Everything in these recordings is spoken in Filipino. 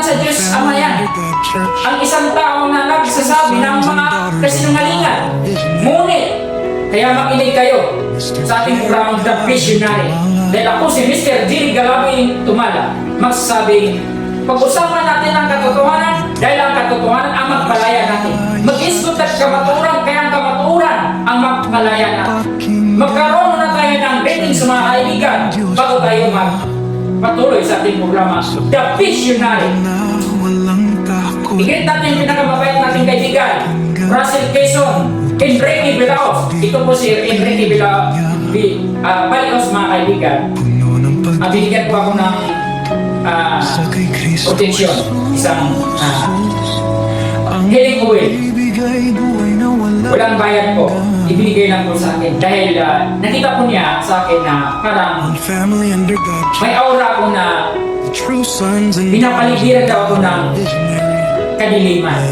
sa Diyos Ama yan. Ang isang tao na nagsasabi ng mga kasinungalingan. Ngunit, kaya makinig kayo sa ating programang The Visionary. Dahil ako si Mr. Jerry Galawin Tumala, magsasabing, pag-usapan natin ang katotohanan dahil ang katotohanan ang magpalaya natin. Mag-isgot at kamaturan, kaya ang kamaturan ang magpalaya natin. Magkaroon muna tayo ng ratings sa mga kaibigan bago tayo magpatuloy sa ating programa, The Visionary. Igit natin yung pinakamabait nating kaibigan, Russell Quezon, Enrique Bilaos. Ito po si Enrique Bilaos, mga kaibigan. Binigyan po ako ng protection, isang healing oil. Walang bayad po, ibinigay lang po sa akin dahil nakita po niya sa akin na parang may aura ako na pinapaligiran daw ako ng kadiliman.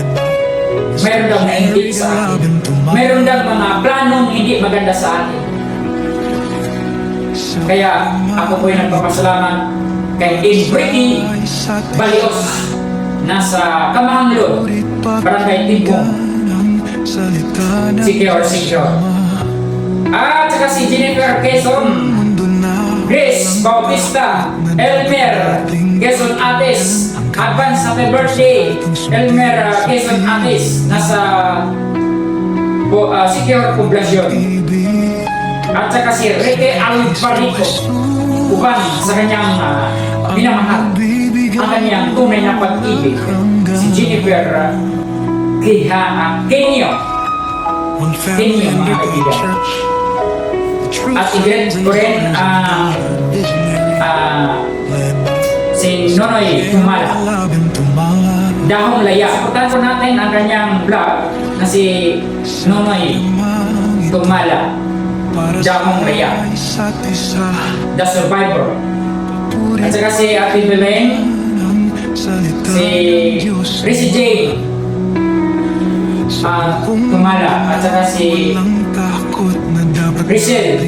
Mayroon daw na hindi sa akin, mayroon daw mga planong hindi maganda sa akin. Kaya ako po yung nagpapasalamat kay Enrique Balios, nasa Kamahanglo, Barangay Timbong, Secure. At saka si Jennifer Quezon, Grace Bautista, Elmer Quezon Ates, advance happy birthday Elmer Quezon Ates, nasa Secure Poblacion. At saka si Ricky Alvarico, uban sa kanyang minamahal, ang kanyang tunay na pag-ibig, si Jennifer Kenyo, mga kaibigan. At ibigay ko rin si Nonoy Tumala, Dahong Laya. Puntahan po natin ang kanyang vlog na si Nonoy Tumala, Dahong Laya, The Survivor. At saka si Ate Beleng, si Rissy J Tumala, at saka si Rissel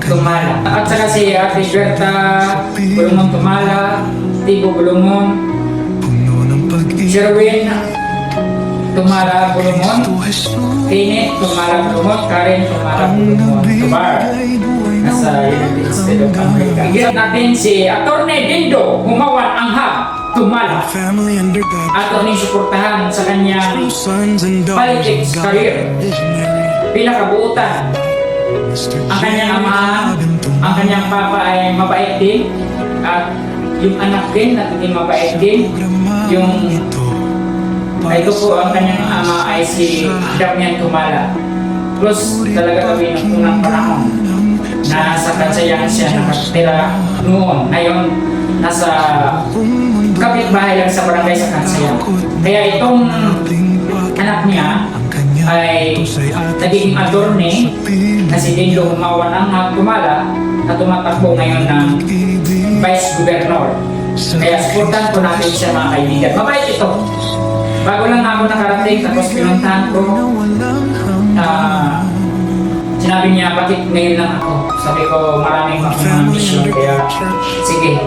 Tumala, at saka si Ate Berta Bulumon Tumala, Tibo Bulumon, Sherwin Tumala Bulumon, Tine Tumala Bulumon, Karen Tumala Bulumon, Tubar, nasa United States of America. Igit natin si Attorney Dindo Humawan Anghab Tumala, at uning suportahan sa kanyang politics career. Pinakabuutan, ang kanyang ama, ang kanyang papa ay mabait din, at yung anak din naging mabait din. Ito po ang kanyang ama ay si Damian Tumala. Plus talaga kami ng unang panahon na sa Kansayan siya nakatira noon. Ngayon nasa kapitbahay lang sa barangay sa Kansayan. Kaya itong anak niya ay naging attorney na si Dindo Humawan Anghab Tumala, na tumatakbo ngayon ng Vice Governor. Kaya supportan po natin siya, mga kaibigan. Mabait ito. Bago lang ako nakarating, tapos pinuntahan ko, sinabi niya, bakit ngayon lang ako? Sabi ko, maraming mga mission, kaya sige,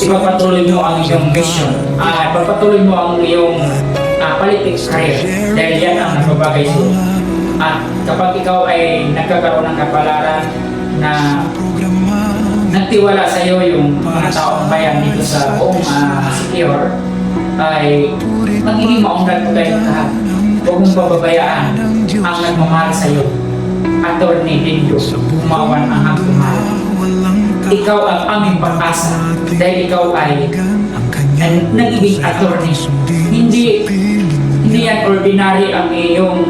ipagpatuloy mo ang iyong mission, ipagpatuloy mo ang iyong politics career, dahil yan ang nagbabagay sa iyo. At kapag ikaw ay nagkakaroon ng kapalaran na nagtiwala sa iyo yung mga taong bayan dito sa buong Secure, ay magiging maundan mo tayo lahat. Huwag mong pababayaan ang nagmamahal sa iyo. Attorney Dindo Humawan Anghab Tumala, ikaw ang aming pag-asa dahil ikaw ay nagiging attorney. Hindi yan ordinary ang iyong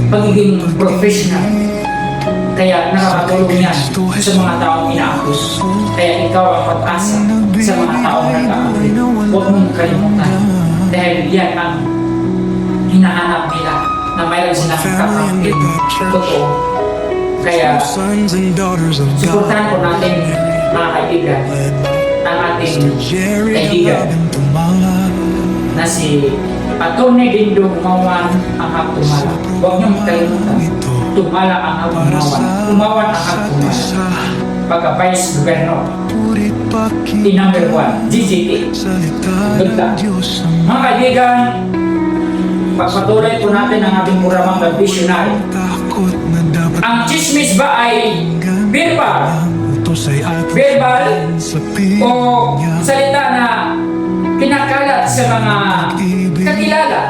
pagiging professional. Kaya nakakatulong yan sa mga taong ina-accuse. Kaya ikaw ang pag-asa sa mga taong nag-a-accuse. Huwag mong kalimutan dahil yan ang hinahanap nila, na mayroon silang kapatid. Totoo. Kaya suportahan po natin, mga kaibigan, ang ating kaibigan na si Attorney Dindo Humawan Anghab Tumala. Huwag niyong kalimutan, Tumala Anghab Humawan Anghab Tumala, pagka Vice Governor. in number 1, GGT. Good luck. Mga kaibigan, pagpatuloy po natin ang ating programang The Visionary. Ang chismis ba ay verbal o salita na kinakalat sa mga kakilala?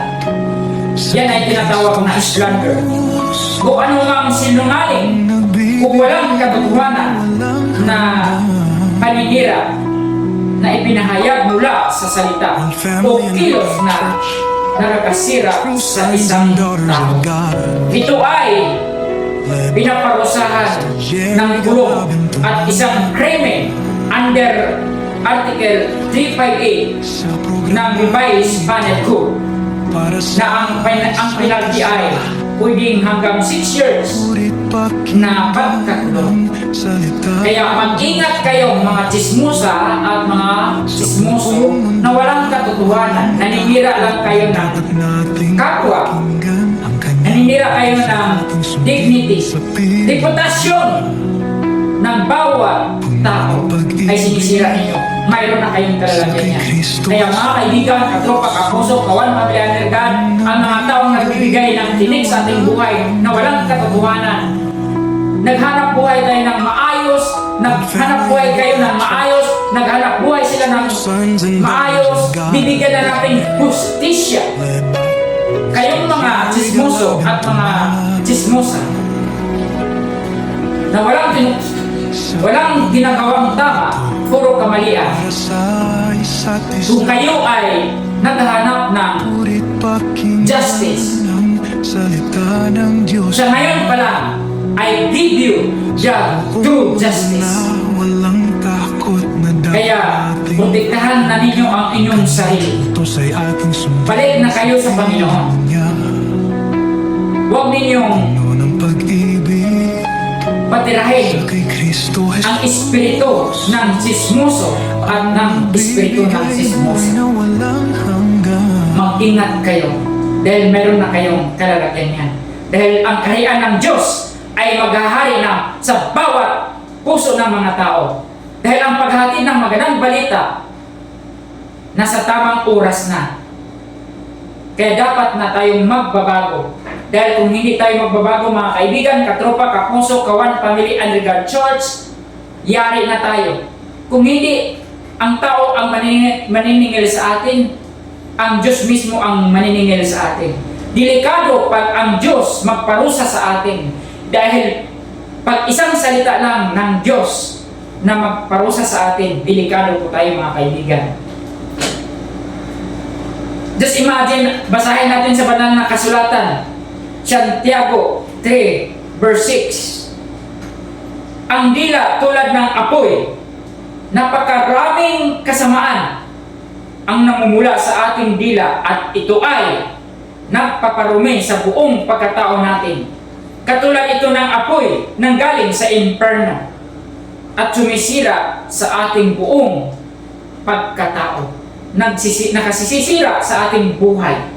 Yan ay tinatawag na slander. Kung ano mang sinungaling, kung walang katotohanan na paninira na ipinahayag mula sa salita o kilos na nakakasira sa isang tao. Ito ay pinaparusahan ng kulong at isang krimen under Article 358 ng Revised Penal Code na ang penalty ay pwedeng hanggang 6 years na pagkakulong. Kaya mag-ingat kayo mga chismosa at mga chismoso na walang katotohanan. Naninira lang kayo ng kapwa. Naninira kayo ng dignity, reputasyon ng bawat tao ay sinisira ninyo. Mayroon na kayong kalalagyan yan. Kaya mga kaibigan, katropa, kapuso, kawan, pamilyanergan, ang mga taong nagbibigay ng tinik sa ating buhay na walang katotohanan. Naghanap buhay tayo ng maayos, naghanap buhay kayo ng maayos, naghanap buhay sila ng maayos, bibigyan na natin justisya. Kayong mga chismoso at mga chismosa na walang ginagawang tama, puro kamalian. Kung kayo ay naghahanap ng justice, sa ngayon pa lang, I give you the true justice. Kaya, protektahan na ninyo ang inyong sarili. Balik na kayo sa Panginoon. Huwag ninyong patirahin ang espiritu ng chismoso at ng espiritu ng chismoso. Mag-ingat kayo dahil meron na kayong kalalagyan yan. Dahil ang kaharian ng Diyos ay maghahari na sa bawat puso ng mga tao. Dahil ang paghatid ng magandang balita nasa tamang oras na. Kaya dapat na tayong magbabago. Dahil kung hindi tayo magbabago mga kaibigan, katropa, kapuso, kawan, family, and regard church, yari na tayo. Kung hindi ang tao ang maniningil sa atin, ang Diyos mismo ang maniningil sa atin. Delikado pag ang Diyos magparusa sa atin. Dahil pag isang salita lang ng Diyos na magparusa sa atin, delikado po tayo mga kaibigan. Just imagine, basahin natin sa banal na kasulatan, Santiago 3 verse 6. Ang dila tulad ng apoy, napakaraming kasamaan ang namumula sa ating dila at ito ay nagpaparumi sa buong pagkatao natin. Katulad ito ng apoy nang galing sa imperno at sumisira sa ating buong pagkatao. Nakasisira sa ating buhay.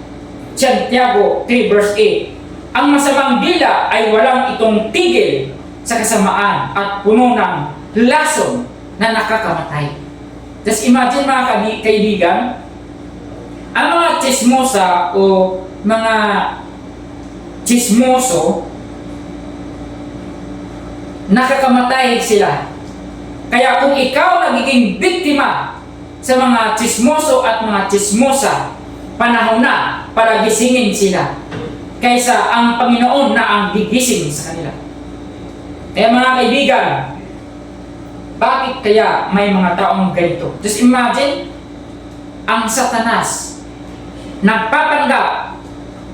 Santiago 3 verse 8. Ang masamang dila ay walang itong tigil sa kasamaan at puno ng lason na nakakamatay. Just imagine mga kaibigan, ang mga chismosa o mga chismoso, nakakamatay sila. Kaya kung ikaw nagiging biktima sa mga chismoso at mga chismosa, panahon na para gisingin sila kaysa ang Panginoon na ang gigising sa kanila. Kaya mga kaibigan, bakit kaya may mga taong ganito? Just imagine, ang Satanas nagpapanggap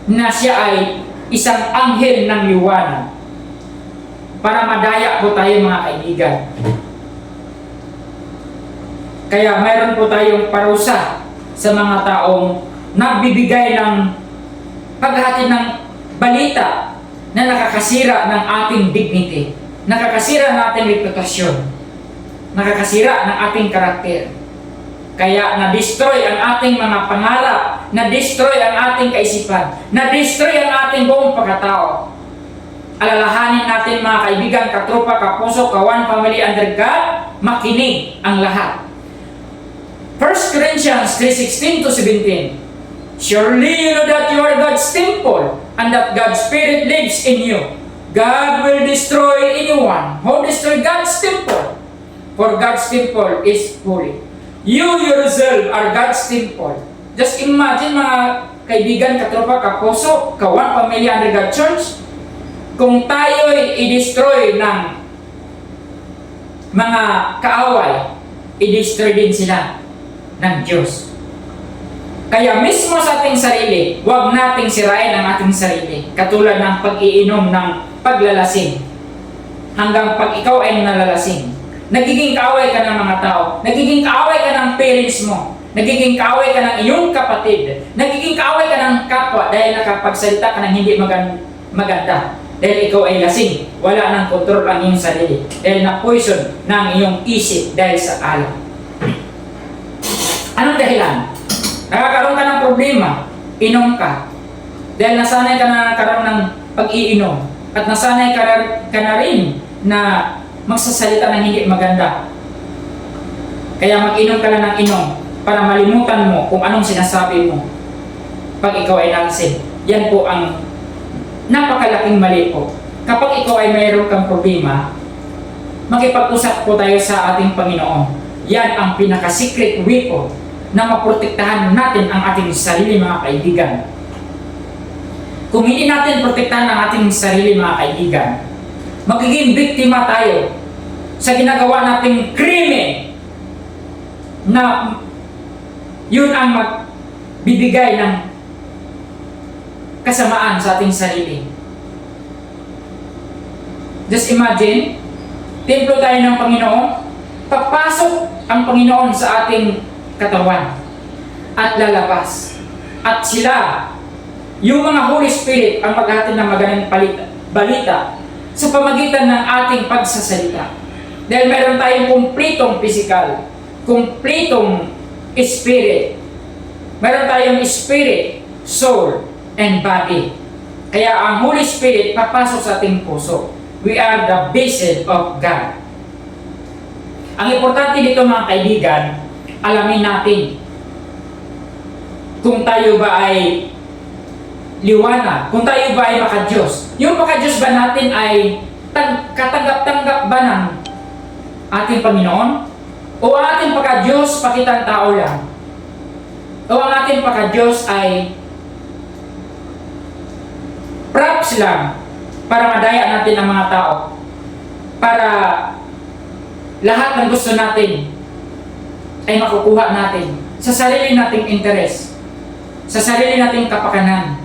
na siya ay isang anghel ng liwanag para madaya po tayo mga kaibigan. Kaya mayroon po tayong parusa sa mga taong nagbibigay ng paghatid ng balita na nakakasira ng ating dignity, nakakasira ng ating reputasyon, nakakasira ng ating karakter. Kaya na-destroy ang ating mga pangarap, na-destroy ang ating kaisipan, na-destroy ang ating buong pagkatao. alalahanin natin mga kaibigan, katropa, kapuso, kawan, family under God, makinig ang lahat. 1 Corinthians 3:16 to 17. Surely you know that you are God's temple and that God's Spirit lives in you. God will destroy anyone who destroys God's temple, for God's temple is holy. You yourself are God's temple. Just imagine mga kaibigan, katropa, kapuso, kawan, pamilya under God Church, kung tayo'y i-destroy ng mga kaaway, i-destroy din sila ng Diyos. Kaya mismo sa ating sarili, huwag nating sirain ang ating sarili. Katulad ng pag-iinom ng paglalasing. Hanggang pag ikaw ay nalalasing, nagiging kaaway ka ng mga tao, nagiging kaaway ka ng parents mo, nagiging kaaway ka ng iyong kapatid, nagiging kaaway ka ng kapwa dahil nakapagsalita ka ng hindi maganda. Dahil ikaw ay lasing, wala nang kontrol ang iyong sarili. Dahil na-poison ng iyong isip dahil sa alak. Anong dahilan? Nakakaroon ka ng problema, inom ka. Dahil nasanay ka na nagkaroon ng pag-iinom. At nasanay ka na rin na magsasalita ng hindi maganda. Kaya mag-inom ka lang ng inom para malimutan mo kung anong sinasabi mo pag ikaw ay nalasing. Yan po ang napakalaking mali po. Kapag ikaw ay mayroon kang problema, makipag-usap po tayo sa ating Panginoon. Yan ang pinaka-secret weapon na maprotektahan natin ang ating sarili, mga kaibigan. Kung hindi natin protektahan ang ating sarili, mga kaibigan, magiging biktima tayo sa ginagawa nating krimen na yun ang magbibigay ng kasamaan sa ating sarili. Just imagine, templo tayo ng Panginoon, papasok ang Panginoon sa ating katawan at lalabas. At sila, yung mga Holy Spirit, ang maghahatid ng magandang balita sa pamagitan ng ating pagsasalita. Dahil meron tayong kumpletong physical, kumpletong spirit. Meron tayong spirit, soul, and body. Kaya ang Holy Spirit papasok sa ating puso. We are the vessel of God. Ang importante dito, mga kaibigan, alamin natin kung tayo ba ay liwanag, kung tayo ba ay maka-Diyos. Yung maka-Diyos ba natin ay katanggap-tanggap ba ng ating Panginoon? O ang ating pagka-Diyos pakitang tao lang? O ang ating pagka-Diyos ay props lang para madaya natin ang mga tao, para lahat ng gusto natin ay makukuha natin sa sarili nating interes, sa sarili nating kapakanan.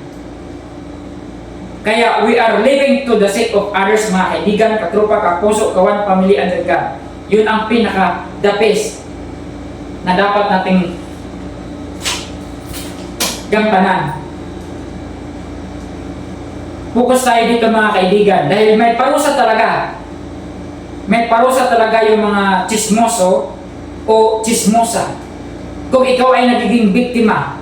Kaya we are living to the sake of others, mga kaibigan, katropa, kapuso, kawan, family, and God. Yun ang pinaka-the best na dapat nating gampanan. Focus tayo dito, mga kaibigan, dahil may parusa talaga. May parusa talaga yung mga chismoso o chismosa. Kung ikaw ay nagiging biktima,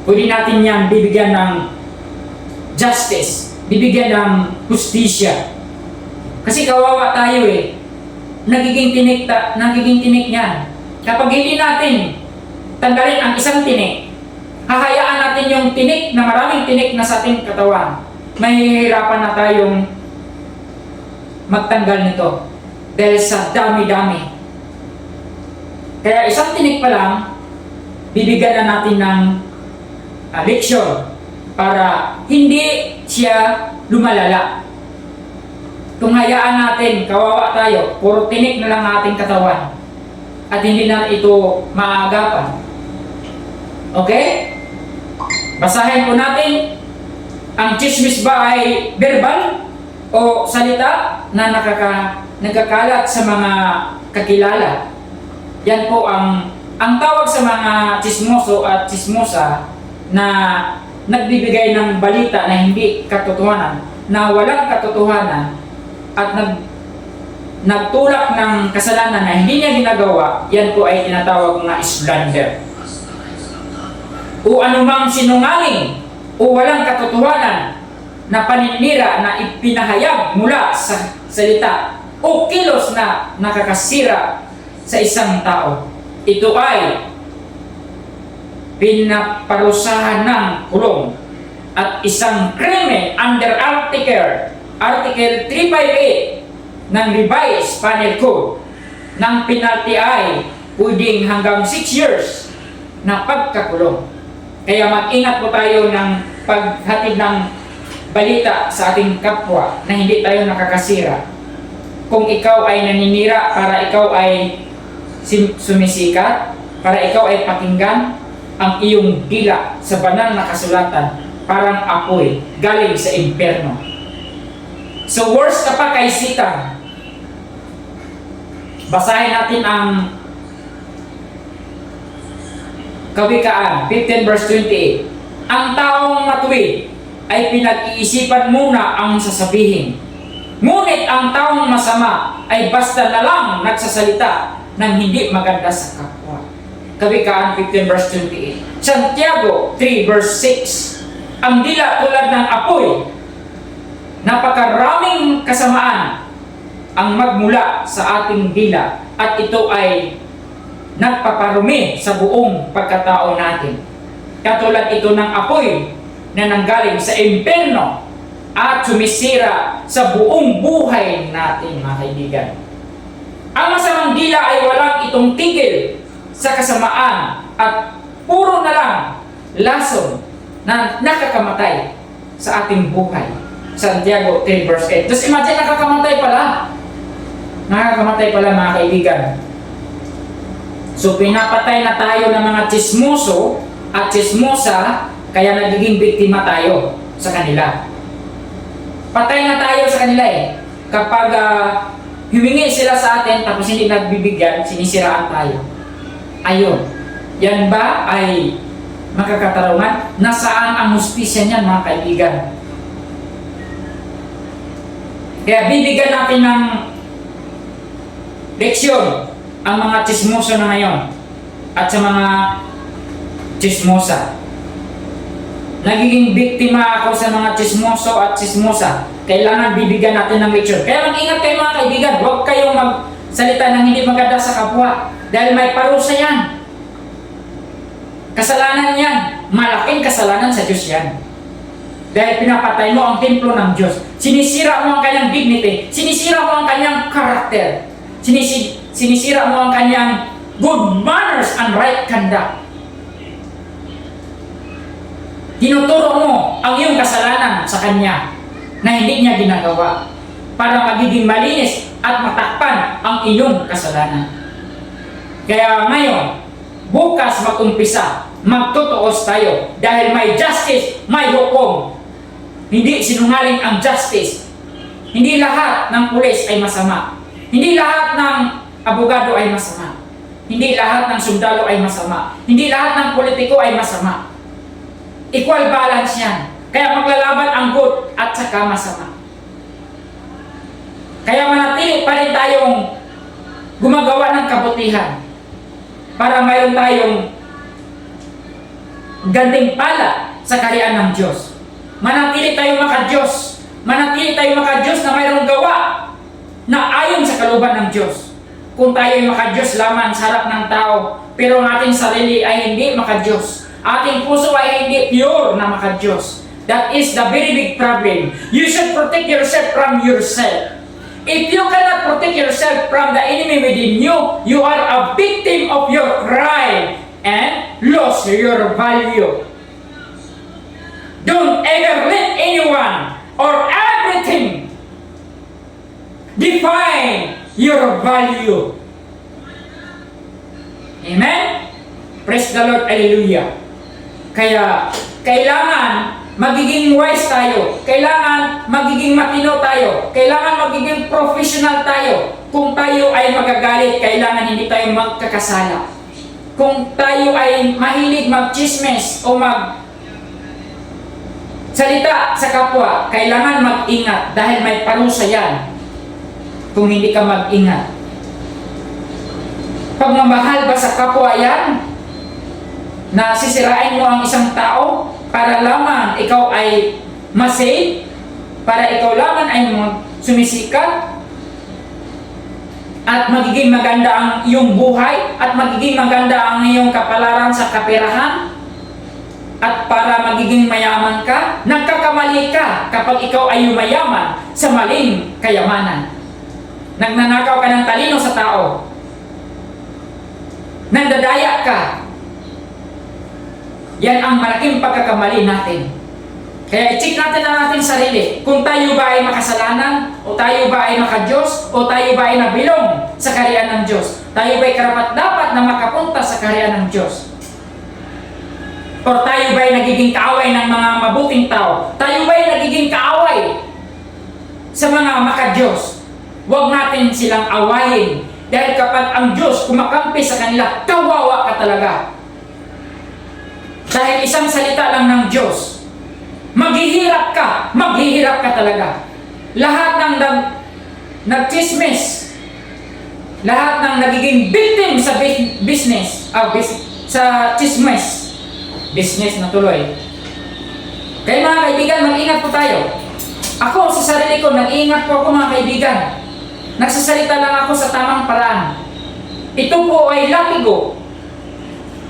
pwede natin yan bibigyan ng justice, bibigyan ng hustisya. Kasi kawawa tayo eh. Nagiging tinik niyan. Kapag hindi natin tanggalin ang isang tinik, hahayaan natin yung tinik na maraming tinik na sa ating katawan, mahihirapan na tayong magtanggal nito dahil sa dami-dami. Kaya isang tinik pa lang, bibigyan na natin ng leksyon para hindi siya lumalala. Kung hayaan natin, kawawa tayo, puro tinik na lang ating katawan at hindi na ito maagapan. Okay? Basahin po natin, ang chismis ba ay verbal o salita na nagkakalat sa mga kakilala? Yan po ang tawag sa mga chismoso at chismosa na nagbibigay ng balita na hindi katotohanan, na walang katotohanan at nagtulak ng kasalanan na hindi niya ginagawa. Yan po ay tinatawag na slander. O anumang sinungaling o walang katotohanan na paninira na ipinahayag mula sa salita o kilos na nakakasira sa isang tao, ito ay pinaparusahan ng kulong at isang krimen under Article 358 ng Revised Penal Code ng penalty ay pwedeng hanggang 6 years na pagkakulong. Kaya mag-ingat po tayo ng paghatid ng balita sa ating kapwa na hindi tayo nakakasira. Kung ikaw ay naninira para ikaw ay sumisikat, para ikaw ay pakinggan, ang iyong dila sa banal na kasulatan parang apoy galing sa impyerno. So worse ka pa kay Satan. Basahin natin ang Kawikaan 15 verse 28. Ang taong matuwid ay pinag-iisipan muna ang sasabihin. Ngunit ang taong masama ay basta na lang nagsasalita ng hindi maganda sa kapwa. Kawikaan 15 verse 28. Santiago 3 verse 6. Ang dila tulad ng apoy, napakaraming kasamaan ang magmula sa ating dila at ito ay nagpaparumi sa buong pagkatao natin. Katulad ito ng apoy na nanggaling sa impyerno at sumisira sa buong buhay natin, mga kaibigan. Ang masamang dila ay walang itong tigil sa kasamaan at puro na lang lason na nakakamatay sa ating buhay. Santiago 3 verse 8. Just imagine, nakakamatay pala. Nakakamatay pala, mga kaibigan. So pinapatay na tayo ng mga tsismoso at tsismosa, kaya nagiging biktima tayo sa kanila. Patay na tayo sa kanila eh. Kapag humingi sila sa atin tapos hindi nagbibigyan, sinisiraan tayo. Ayun. Yan ba ay makakatarungan? Nasaan ang hustisya niyan, mga kaibigan? Kaya bibigyan natin ng leksyon ang mga tsismoso na ngayon at sa mga tsismosa. Nagiging biktima ako sa mga tsismoso at tsismosa. Kailangan bibigyan natin ng leksyon. Kaya mag-ingat kayo, mga kaibigan. Huwag kayong magsalita ng hindi maganda sa kapwa. Dahil may parusa yan. Kasalanan yan. Malaking kasalanan sa Diyos yan. Dahil pinapatay mo ang templo ng Diyos. Sinisira mo ang kanyang dignity. Sinisira mo ang kanyang karakter. Sinisira mo ang kanyang good manners and right conduct. Tinuturo mo ang iyong kasalanan sa kanya na hindi niya ginagawa para magiging malinis at matakpan ang iyong kasalanan. Kaya ngayon, bukas mag-umpisa, magtutuos tayo dahil may justice, may hukom. Hindi sinungaling ang justice. Hindi lahat ng pulis ay masama. Hindi lahat ng abogado ay masama. Hindi lahat ng sundalo ay masama. Hindi lahat ng politiko ay masama. Equal balance yan. Kaya maglalaban ang good at saka masama. Kaya manatili pa rin tayong gumagawa ng kabutihan para mayroon tayong gantimpala sa kaharian ng Diyos. Manatili tayong maka-Diyos. Manatili tayong maka-Diyos na mayroong gawa na ayon sa kalooban ng Diyos. Kung tayo ay maka-Diyos lamang sa harap ng tao, pero ang ating sarili ay hindi maka-Diyos. Ating puso ay hindi pure na maka-Diyos. That is the very big problem. You should protect yourself from yourself. If you cannot protect yourself from the enemy within you, you are a victim of your crime and lose your value. Don't ever let anyone or everything define your value. Amen? Praise the Lord. Hallelujah. Kaya kailangan magiging wise tayo. Kailangan magiging matino tayo. Kailangan magiging professional tayo. Kung tayo ay magagalit, kailangan hindi tayo magkakasala. Kung tayo ay mahilig mag-chismes o salita sa kapwa, kailangan mag-ingat dahil may parusa yan kung hindi ka mag-ingat. Pagmamahal ba sa kapwa yan? Na sisirain mo ang isang tao para lamang ikaw ay masave para ikaw lamang ay sumisikat at magiging maganda ang iyong buhay at magiging maganda ang iyong kapalaran sa kaperahan at para magiging mayaman ka. Nagkakamali ka kapag ikaw ay yumayaman sa maling kayamanan. Nagnanakaw ka ng talino sa tao. Nandadaya ka. Yan ang malaking pagkakamali natin. Kaya i-check natin na natin sarili kung tayo ba ay makasalanan o tayo ba ay makadiyos o tayo ba ay nabilong sa kaharian ng Diyos. Tayo ba ay karapat-dapat na makapunta sa kaharian ng Diyos. O tayo ba ay nagiging kaaway ng mga mabuting tao. Tayo ba ay nagiging kaaway sa mga makadiyos. Huwag natin silang awayin. Dahil kapag ang Diyos kumakampi sa kanila, kawawa ka talaga. Dahil isang salita lang ng Diyos, maghihirap ka talaga. Lahat ng nagchismis, lahat ng nagiging victim sa business, sa chismis, business na tuloy. Kaya mga kaibigan, mag-ingat po tayo. Ako sa sarili ko, nag-iingat po ako mga kaibigan. Nagsasalita lang ako sa tamang paraan. Ito po ay latigo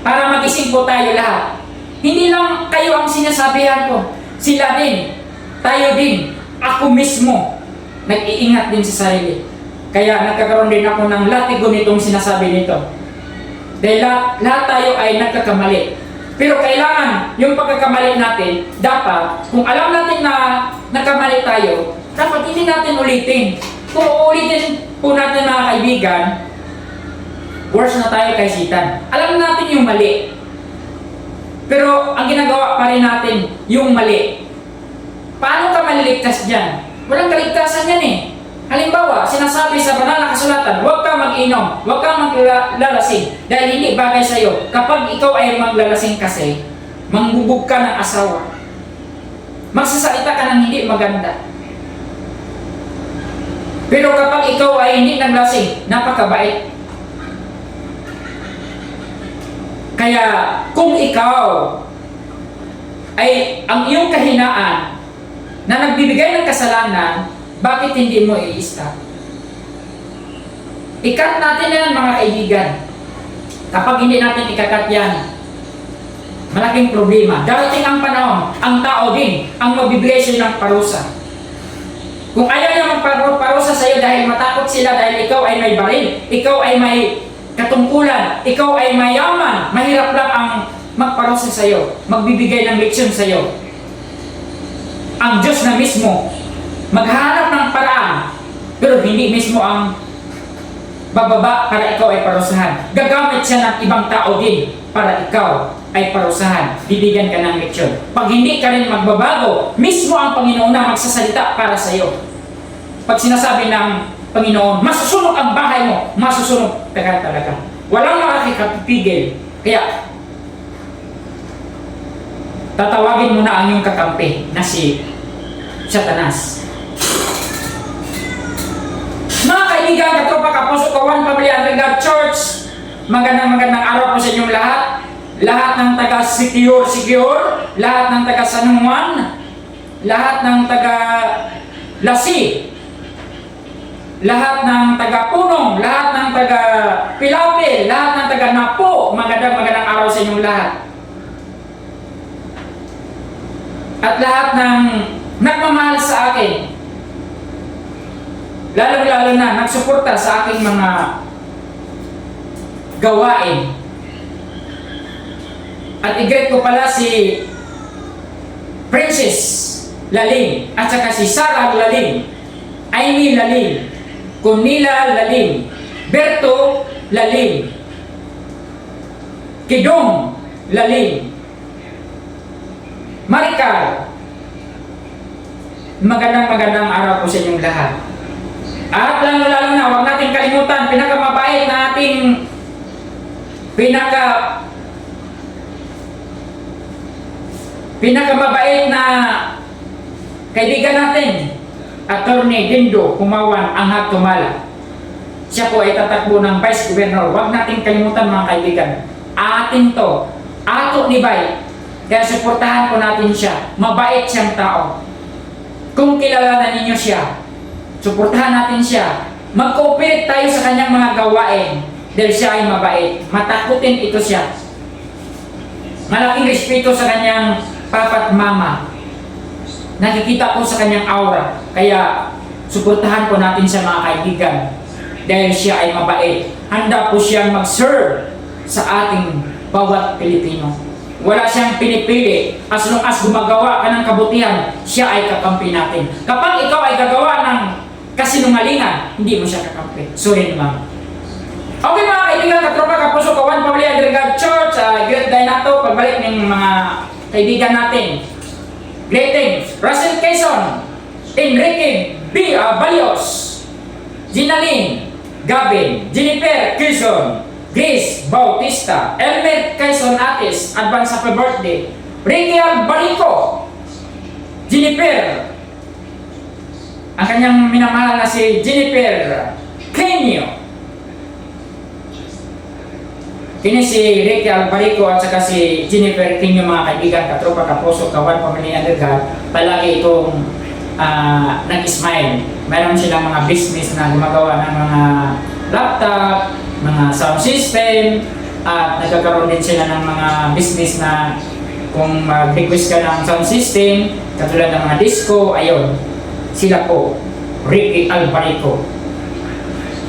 para magising po tayo lahat. Hindi lang kayo ang sinasabihan ko. Sila din. Tayo din. Ako mismo. Nag-iingat din sa sarili. Kaya nagkakaroon din ako ng latigo nitong sinasabi nito. Dahil lahat tayo ay nagkakamali. Pero kailangan yung pagkakamali natin, dapat, kung alam natin na nagkamali tayo, dapat hindi natin ulitin. Kung uulitin po natin mga kaibigan, worse na tayo kay Satan. Alam natin yung mali. Pero ang ginagawa pa rin natin yung mali. Paano ka maliligtas dyan? Walang kaligtasan yan eh. Halimbawa, sinasabi sa banal na kasulatan, huwag ka mag-inom, huwag ka maglalasing, dahil hindi bagay sa'yo. Kapag ikaw ay maglalasing kasi, mangbubog ka ng asawa. Magsasalita ka ng hindi maganda. Pero kapag ikaw ay hindi naglasing, napakabait. Kaya kung ikaw ay ang iyong kahinaan na nagbibigay ng kasalanan, bakit hindi mo i-stop? I-cut natin yan mga kaibigan. Kapag hindi natin i-cut yan, malaking problema. Darating ang panahon, ang tao din ang magbibigay siya ng parusa. Kung ayaw niya magparusa sa iyo dahil matakot sila dahil ikaw ay may baril, ikaw ay may katungkulan, ikaw ay mayaman, mahirap lang ang magparusa sa iyo, magbibigay ng leksyon sa iyo. Ang Diyos na mismo maghahanap ng paraan, pero hindi mismo ang bababa para ikaw ay parusahan. Gagamit siya ng ibang tao din para ikaw ay parusahan. Bibigyan ka ng leksyon. Pag hindi ka rin magbabago, mismo ang Panginoon na magsasalita para sa iyo. Pag sinasabi ng Panginoon, masusunog ang bahay mo, masusunog talaga. Walang makakapigil. Kaya, tatawagin mo na ang iyong kakampi na si Satanas. Mga kaibigan, katropa, kapuso, kawan, pamilya, and God Church, magandang araw po sa inyong lahat. Lahat ng taga Secure, lahat ng taga San Juan, lahat ng taga Lasi, lahat ng taga Punong, lahat ng taga Pilapil, lahat ng taga Napo, magandang araw sa inyong lahat. At lahat ng nagmamahal sa akin, lalo na nagsuporta sa aking mga gawain. At i-greet ko pala si Princess Lalim at saka si Sarah Lalim, Amy Lalim, Kunila Lalim, Berto Lalim, Kidong Lalim, Maricar. Magandang araw po sa inyong lahat. At lalo na, huwag natin kalimutan, pinakamabait na ating pinakamabait na kaibigan natin, Attorney Dindo Kumawan Anghag Tumala. Siya po ay tatakbo ng Vice Governor. Huwag natin kalimutan mga kaibigan. Atin to. Ato ni Bay. Kaya suportahan po natin siya. Mabait siyang tao. Kung kilala ninyo siya, suportahan natin siya. Mag-cooperate tayo sa kanyang mga gawain dahil siya ay mabait. Matakutin ito siya. Malaking respeto sa kanyang papa at mama. Nakikita ko sa kanyang aura. Kaya suportahan po natin siya mga kaibigan dahil siya ay mabait. Handa po siyang mag-serve sa ating bawat Pilipino. Wala siyang pinipili. As long as gumagawa ka ng kabutihan, siya ay kakampi natin. Kapag ikaw ay gagawa ng kasinungalingan, hindi mo siya kakampi. Sorry naman. Okay mga kaibigan, katropa, kapuso, kawan, pamilya, Agregat Church, great day na to, pagbalik ng mga kaibigan natin. Greetings, Russell Quezon, Enrique B. Balios, Ginaline, Gavin, Jennifer Quezon, Grace Bautista, Elmer Quezon Atis, advance happy birthday. Ricky Albarico, Jennifer, ang kanyang minamahal na si Jennifer Kenyo. Kini si Ricky Albarico at saka si Jennifer Kenyo mga kaibigan, katropa, kapuso, kawan, pamilya, Agregat, palagi itong nag-smile. Meron silang mga business na gumagawa ng mga laptop, mga sound system, at nagkakaroon din sila ng mga business na kung mag-request ka ng sound system, katulad ng mga disco, ayun, sila po, Ricky Albarico.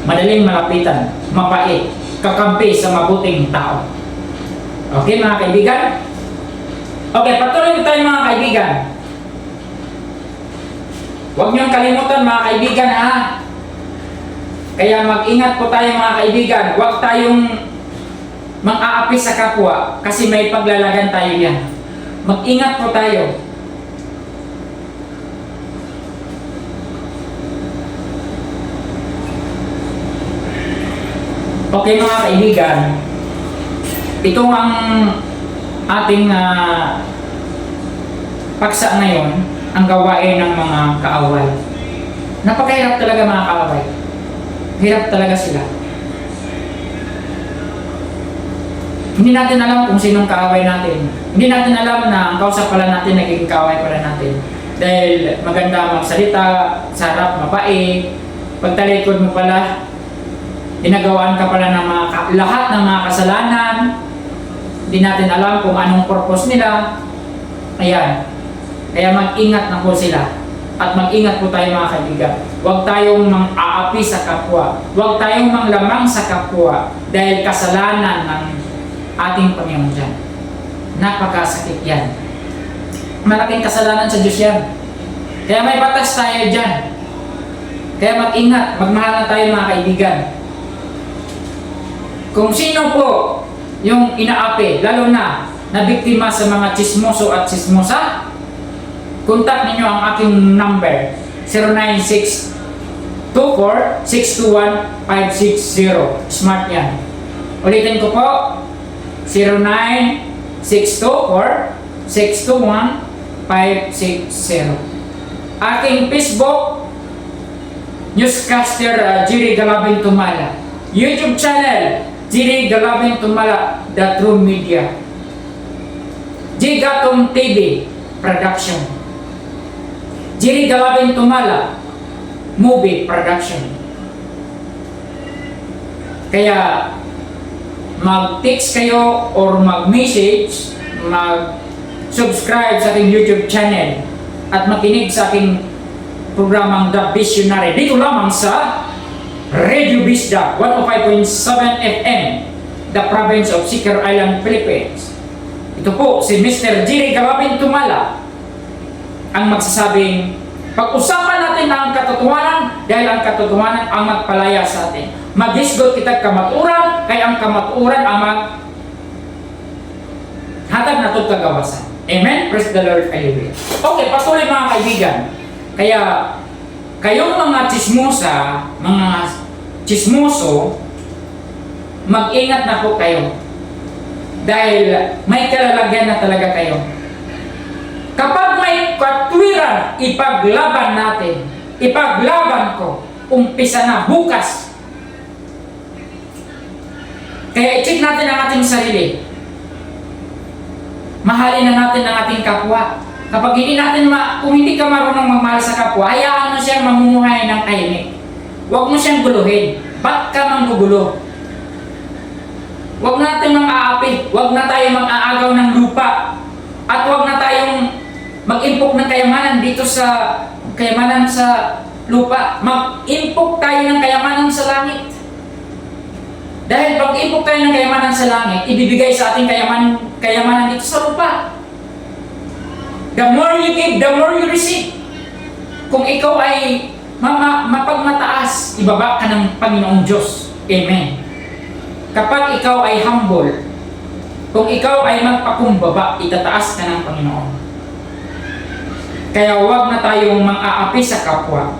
Madaling malapitan, mapait, kakampi sa mabuting tao. Okay mga kaibigan? Okay, patuloy tayo mga kaibigan. Huwag niyong kalimutan mga kaibigan ha. Kaya mag-ingat po tayo mga kaibigan. Huwag tayong mang-aapi sa kapwa kasi may paglalagan tayo yan. Mag-ingat po tayo. Okay mga kaibigan, ito ang ating paksa ngayon, ang gawain ng mga kaaway. Napakahirap talaga mga kaaway. Hirap talaga sila. Hindi natin alam kung sinong kaaway natin. Hindi natin alam na ang kausap pala natin, naging kaaway pala natin. Dahil maganda magsalita, sarap, mapait, pagtalikod mo pala, ginagawaan ka pala ng lahat ng mga kasalanan. Hindi natin alam kung anong purpose nila. Ayan. Kaya mag-ingat na po sila. At mag-ingat po tayo mga kaibigan. Huwag tayong mang-aapi sa kapwa. Huwag tayong manglamang sa kapwa. Dahil kasalanan ng ating Panginoon dyan. Napakasakit yan. Malaking kasalanan sa Diyos yan. Kaya may batas tayo dyan. Kaya mag-ingat. Magmahal na tayo mga kaibigan. Kung sino po yung inaapi, lalo na biktima sa mga chismoso at chismosa, contact ninyo ang aking number 09624-621-560. Smart yan. Ulitin ko po, 09624-621-560. Aking Facebook, Newscaster Jerry Galabing Tumala. YouTube channel, Jerry Galabing Tumala, The True Media. Jigatong TV Production. Jerry Galabing Tumala Movie Production. Kaya mag-text kayo or mag-message, mag-subscribe sa aking YouTube channel at makinig sa aking programang The Visionary dito lamang sa Radio Bisda 105.7 FM, the province of Siquijor Island, Philippines. Ito po si Mr. Jerry Galabing Tumala ang magsasabing pag-usapan natin ang katotohanan dahil ang katotohanan ang magpalaya sa atin. Maghisgot kita kamaturan kaya ang kamaturan ang hatag na ito'y kagawasan. Amen? Praise the Lord. Hallelujah. Okay, patuloy mga kaibigan. Kaya kayong mga chismosa, mga chismoso, mag-ingat na po kayo. Dahil may kalalagyan na talaga kayo. Kapag may katwiran, ipaglaban natin. Ipaglaban ko. Umpisa na bukas. Kaya i-check natin ang ating sarili. Mahalin na natin ang ating kapwa. Kapag hindi natin kung hindi ka marunong magmahal sa kapwa, hayaan mo siyang mamumuhay ng tahimik. Huwag mo siyang guluhin. Ba't ka manggugulo? Huwag natin mang-aapi. Huwag na tayo mag-aagaw ng lupa. At huwag na tayong mag-impok ng kayamanan dito sa kayamanan sa lupa. Mag-impok tayo ng kayamanan sa langit. Dahil pag impok tayo ng kayamanan sa langit, ibibigay sa ating kayamanan dito sa lupa. The more you give, the more you receive. Kung ikaw ay mapagmataas, ibaba ka ng Panginoong Diyos. Amen. Kapag ikaw ay humble, kung ikaw ay magpakumbaba, itataas ka ng Panginoon. Kaya huwag na tayong mang-aapi sa kapwa.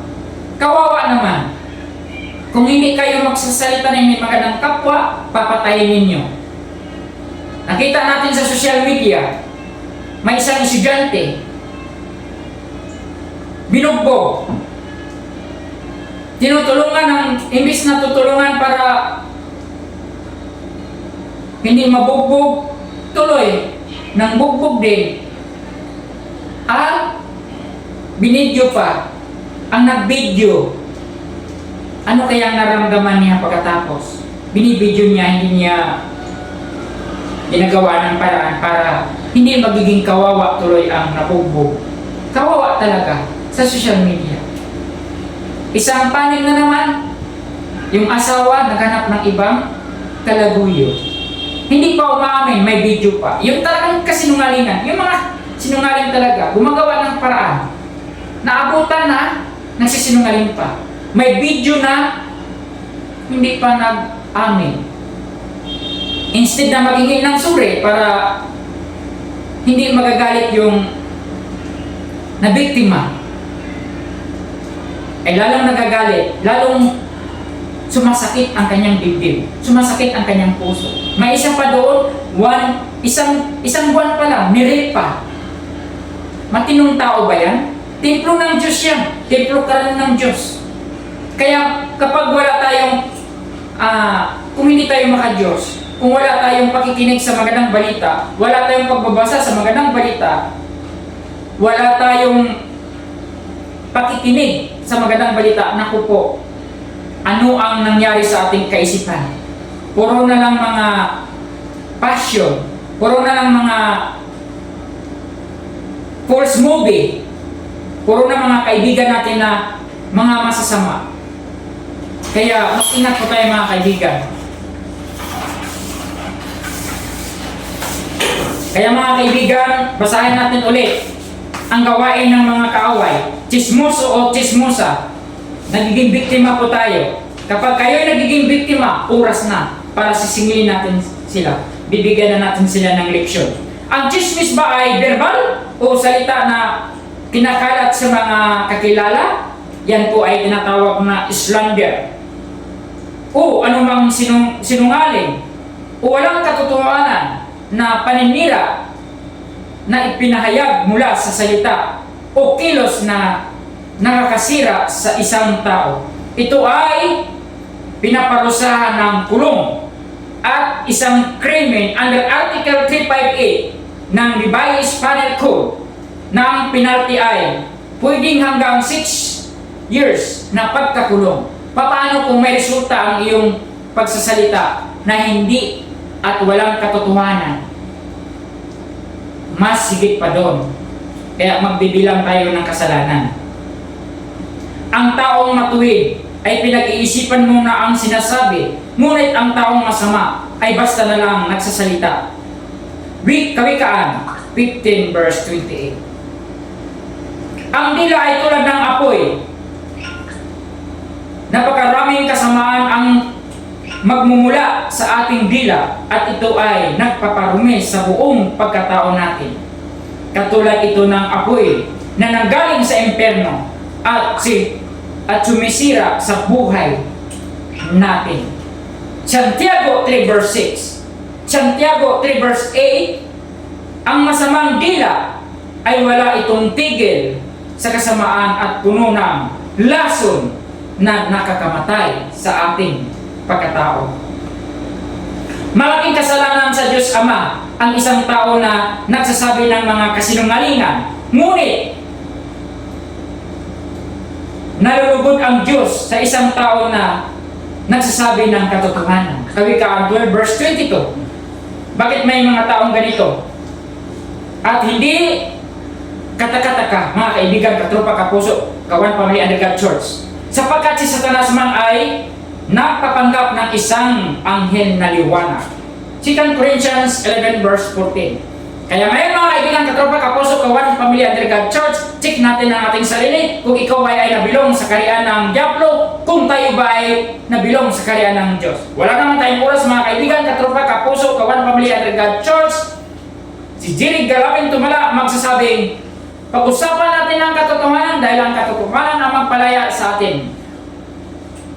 Kawawa naman. Kung hindi kayo magsasalita ng magandang kapwa, papatayin ninyo. Nakita natin sa social media, may isang estudyante, binugbog. Tinutulungan imbis na tutulungan para hindi mabugbog, tuloy, nang bugbog din. At binidyo pa, ang nagbidyo. Ano kaya naramdaman niya pagkatapos? Binibidyo niya, hindi niya ginagawa ng paraan para hindi magiging kawawa tuloy ang nabugbog. Kawawa talaga sa social media. Isang panig na naman, yung asawa naghanap ng ibang kalaguyo. Hindi pa umamin, may video pa. Yung talagang kasinungalingan, yung mga sinungaling talaga, gumagawa ng paraan. Naabutan na, nagsisinungaling pa. May video na, hindi pa nag-amin. Instead na maghingi ng suri para hindi magagalit yung nabiktima, ay lalong nagagalit, lalong sumasakit ang kanyang dibdib, sumasakit ang kanyang puso. May isa pa doon, isang buwan pa lang, nirape pa. Matinong tao ba yan? Templo ng Diyos yan. Templo ka rin ng Diyos. Kaya kapag wala tayong, kung hindi tayo maka-Diyos, kung wala tayong pakikinig sa magandang balita, wala tayong pagbabasa sa magandang balita, wala tayong pakikinig sa magandang balita, naku po, ano ang nangyari sa ating kaisipan? Puro na lang mga passion, puro na lang mga false movie, puro na mga kaibigan natin na mga masasama. Kaya mas ingat po tayo mga kaibigan. Kaya mga kaibigan, basahin natin ulit ang gawain ng mga kaaway. Chismoso o chismosa. Nagiging biktima po tayo. Kapag kayo ay nagiging biktima, oras na para sisingilin natin sila. Bibigyan na natin sila ng leksyon. Ang chismis ba ay verbal o salita na kinakalat sa mga kakilala? Yan po ay tinatawag na slander. O anumang sinungaling o walang katotohanan na paninira na ipinahayag mula sa salita o kilos na nakakasira sa isang tao. Ito ay pinaparusahan ng kulong at isang krimen under Article 358 ng Revised Penal Code na ang penalty ay pwedeng hanggang 6 years na pagkakulong. Paano kung may resulta ang iyong pagsasalita na hindi at walang katotohanan? Mas higit pa doon. Kaya magbibilang tayo ng kasalanan. Ang taong matuwid ay pinag-iisipan muna ang sinasabi, ngunit ang taong masama ay basta na lang nagsasalita. Kawikaan 15 verse 28. Ang dila ay tulad ng apoy. Napakaraming kasamaan ang magmumula sa ating dila at ito ay nagpaparumi sa buong pagkatao natin. Katulad ito ng apoy na nanggaling sa impyerno at sumisira sa buhay natin. Santiago 3 verse 6. Santiago 3 verse 8. Ang masamang dila ay wala itong tigil sa kasamaan at puno ng lason na nakakamatay sa ating pagkatao. Malaking kasalanan sa Diyos Ama ang isang tao na nagsasabi ng mga kasinungalingan Ngunit, nalulugod ang Diyos sa isang tao na nagsasabi ng katotohanan. Kawikaan 12 verse 22. Bakit may mga taong ganito? At hindi katakataka, mga kaibigan, katropa, kapuso, kawan, pamilya, under God Church. Sapagkat si Satanas man ay nagpapanggap ng isang anghel na liwanag. 2 Corinthians 11 verse 14. Kaya ngayon mga kaibigan, katropa, kapuso, kawan, pamilya, under God Church, check natin ang ating sarili kung ikaw ay nabilong sa kaharian ng Diablo, kung tayo ba ay nabilong sa kaharian ng Diyos. Wala naman tayong oras mga kaibigan, katropa, kapuso, kawan, pamilya, under God Church. Si Jerry Galapin Tumala magsasabing, pag-usapan natin ang katotohanan dahil ang katotohanan ang magpalaya sa atin.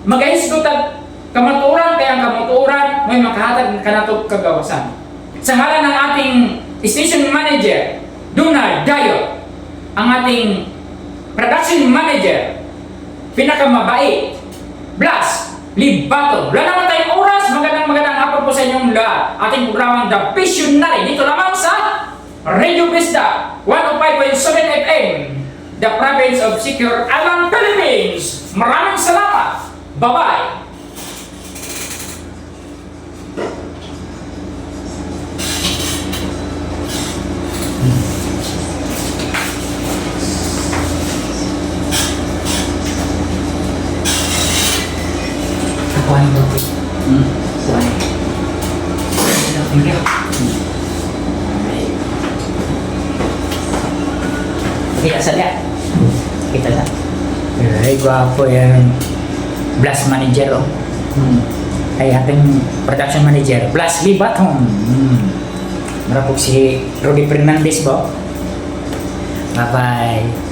Magahisgot at kamaturan, kaya ang kamaturan may makahatag ng kanatog kagawasan. Sa ngalan ng ating station manager, Donald Dayo, ang ating production manager, pinakamabait, Blas Libato. Wala naman tayong oras, magandang hapon po sa inyong lahat. Ating programang The Visionary, dito lamang sa Radio Vista 105.7 FM, the province of Secure Island, Philippines. Maraming salamat. Bye-bye. Kuhanin mo. Kuhanin. Thank you. Kita saja. Kita saja. Ay, gwapo yan. Blast manager, oh. Ay, ating production manager, Blas Libaton. Marapok si Rudy Fernandez, bo. Bye-bye.